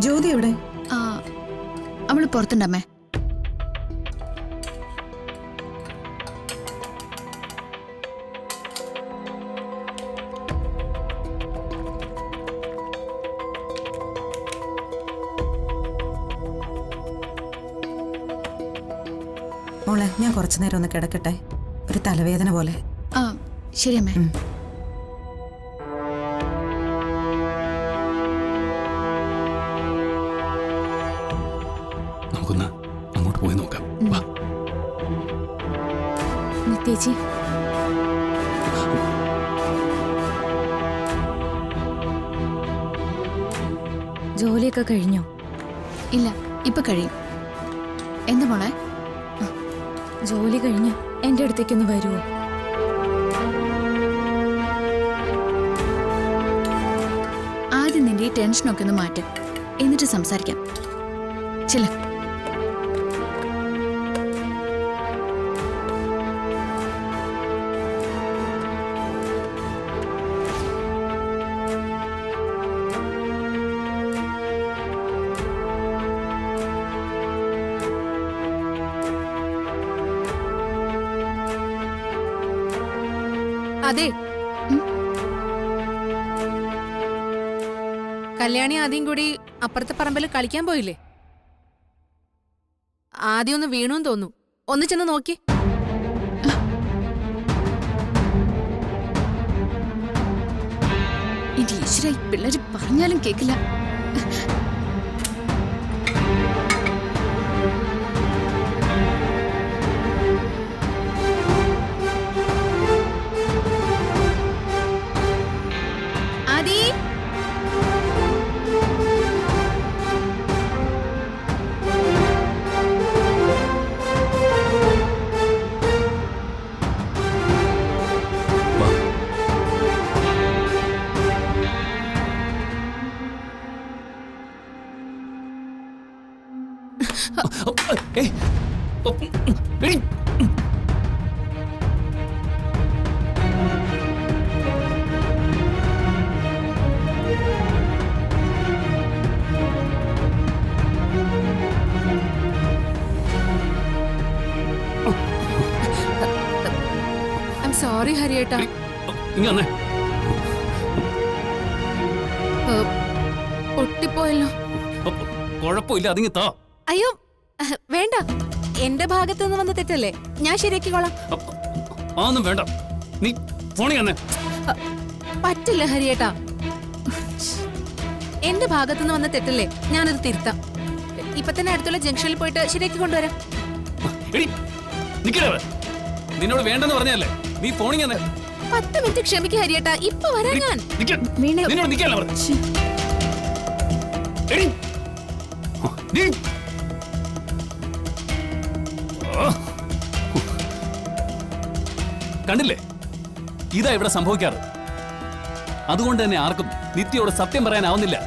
ജ്യോതി എവിടെ? അവള് പുറത്തുണ്ടമ്മേ. മോളെ, ഞാൻ കുറച്ചു നേരം ഒന്ന് കിടക്കട്ടെ. ഒരു തലവേദന പോലെ. ശരി അമ്മേ. നമുക്കൊന്ന് അങ്ങോട്ട് പോയി നോക്കാം. നിത്യേച്ചി, ജോലിയൊക്കെ കഴിഞ്ഞോ? ഇല്ല, ഇപ്പൊ കഴിയും. എന്താ മോളെ? ജോലി കഴിഞ്ഞ് എൻ്റെ അടുത്തേക്കൊന്ന് വരുമോ? ആദ്യം നിന്റെ ഈ ടെൻഷനൊക്കെ ഒന്ന് മാറ്റ്, എന്നിട്ട് സംസാരിക്കാം. ചില അതെ, കല്യാണി ആദ്യം കൂടി അപ്പുറത്തെ പറമ്പിൽ കളിക്കാൻ പോയില്ലേ? ആദ്യം ഒന്ന് വീണുന്ന് തോന്നു. ഒന്ന് ചെന്ന് നോക്കി. ഈശ്വര, ഈ പിള്ളേര് പറഞ്ഞാലും കേക്കില്ല. സോറി ഹരിയേട്ടാ. ഒട്ടിപ്പോയല്ലോ. കുഴപ്പമില്ല, അതിങ്ങ് താ. അയ്യോ വേണ്ട, എന്റെ ഭാഗത്തുനിന്ന് വന്ന തെറ്റല്ലേ, ഞാൻ ശരിയാക്കിക്കോളാം. അതൊന്നും വേണ്ട, നീ ഫോണി തന്നെ. പറ്റില്ല ഹരിയേട്ടാ, എന്റെ ഭാഗത്തുനിന്ന് വന്ന തെറ്റല്ലേ, ഞാനത് തിരുത്താം. ഇപ്പൊ തന്നെ അടുത്തുള്ള ജംഗ്ഷനിൽ പോയിട്ട് ശരിയാക്കി കൊണ്ടുവരാം. നിന്നോട് വേണ്ടെന്ന് പറഞ്ഞല്ലേ, നീ ഫോണി തന്നെ. 10 മിനിറ്റ് ക്ഷമിക്കുക ഹരിയേട്ടാ, ഇപ്പൊ വരാം ഞാൻ. നിന്നോട് നിൽക്കാനല്ല പറഞ്ഞു. കണ്ടില്ലേ, ഇതാ ഇവിടെ സംഭവിക്കാറ്. അതുകൊണ്ട് തന്നെ ആർക്കും നിത്യയോട് സത്യം പറയാനാവുന്നില്ല.